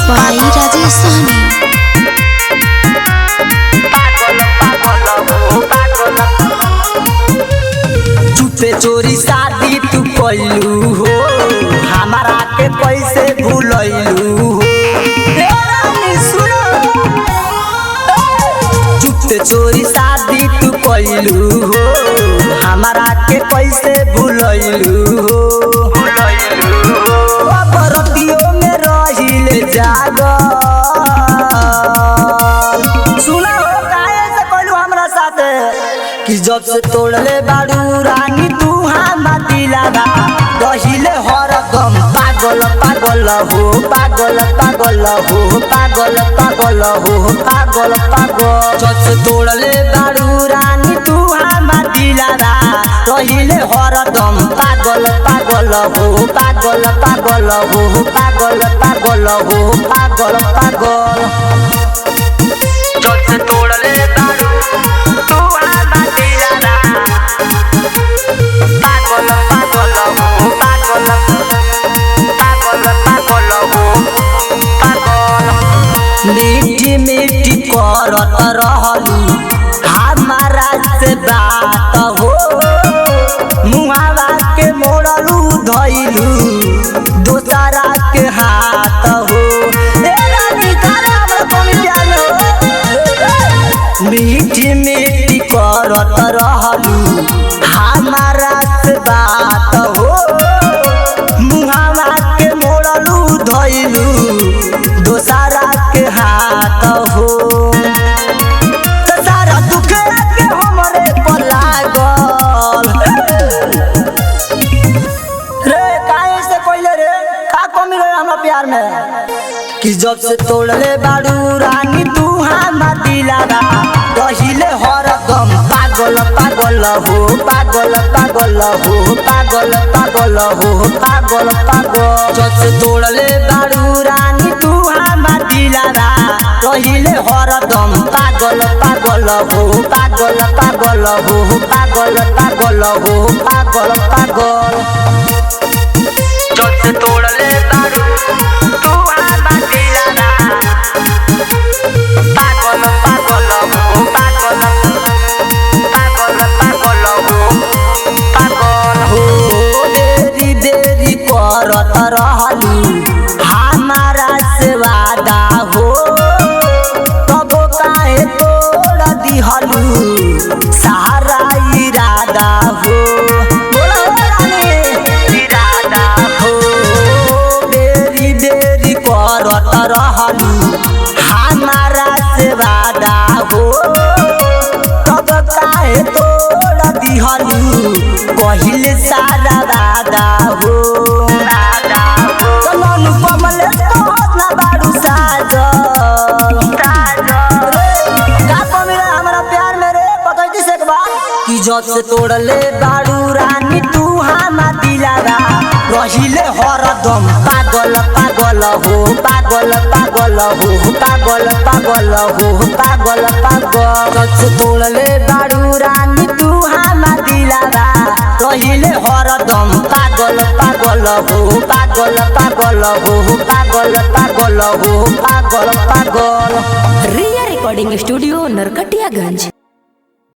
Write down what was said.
by Rajesh Sahni। चुपे चोरी शादी तू कैलू हो, हमारा के कैसे भूलैलू हो। चुपे चोरी शादी तू कैलू हो, हमारा के कैसे भूलैलू हो। बरतियों में रहिले जागल, सुना हो काहे से कैलू हमरा साथे कि जब से तोड़ले बारू रानी तू हमार दिलावा, रहिले हरदम पागल पागल हो, पागल पागल हो, पागल पागल हो, पागल पागल। जब से तोड़ले बारू रानी तू हमार दिलावा, रहिले हरदम पागल पागल हो, पागल पागल हो, पागल पागल हो, पागल पागल। जब से तोड़ले बारू तू हमार दिलावा, पागल पागल हो, पागल पागल पागल हो, पागल। मीठी मीठी करत रहलू हमारा से बात हो, मुहावा के मोड़लू धइलू दोसरा के हाथ हो। मीठी मीठी करत रहलू हमारा से बात हो, मुहावा के मोड़लू धइलू दोसरा के हाथ हो। सारा दुख के हमरे पर लागल रे, काहे से कोइले रे, का कमी रहे हमरा प्यार में कि जब से तोड़ले बारू रानी तू हमार दिलावा, रहिले हरदम पागल पागल हो, पागल पागल हो, पागल पागल हो, पागल पागल। जब से तोड़ले बारू रानी तू हमार दिलावा, रहिले हरदम पागल पागल हो, पागल पागल हो, पागल पागल हो, पागल पागल। जब से तोड़ले बारू तू हमार दिलावा, पागल पागल हो, पागल पागल पागल हो, पागल हो। देरी देरी करत रहलू हमारा से वादा हो, तब काहे तोड़ दिहलू सारा इरादा हो। इरादा हो, देरी देरी करत रहलू हमारा से वादा हो, तब काहे तोड़ दिहलू कहिले सारा वादा हो। चलन कमले कहत ना बारू साजल, का कमी रहे हमरा प्यार में रे, बतैती से एक बार कि जब से तोड़ले बारू रानी तू हमार दिलावा, रहिले हरदम पागल पागल हो, पागल पागल हो, पागल पागल हो, पागल पागल। जब से तोड़ले बारू रानी तू हमार दिलावा, रहिले हरदम पागल पागल हो, पागल पागल हो, पागल पागल हो, पागल पागल। रिया रिकॉर्डिंग स्टूडियो नरकटियागंज।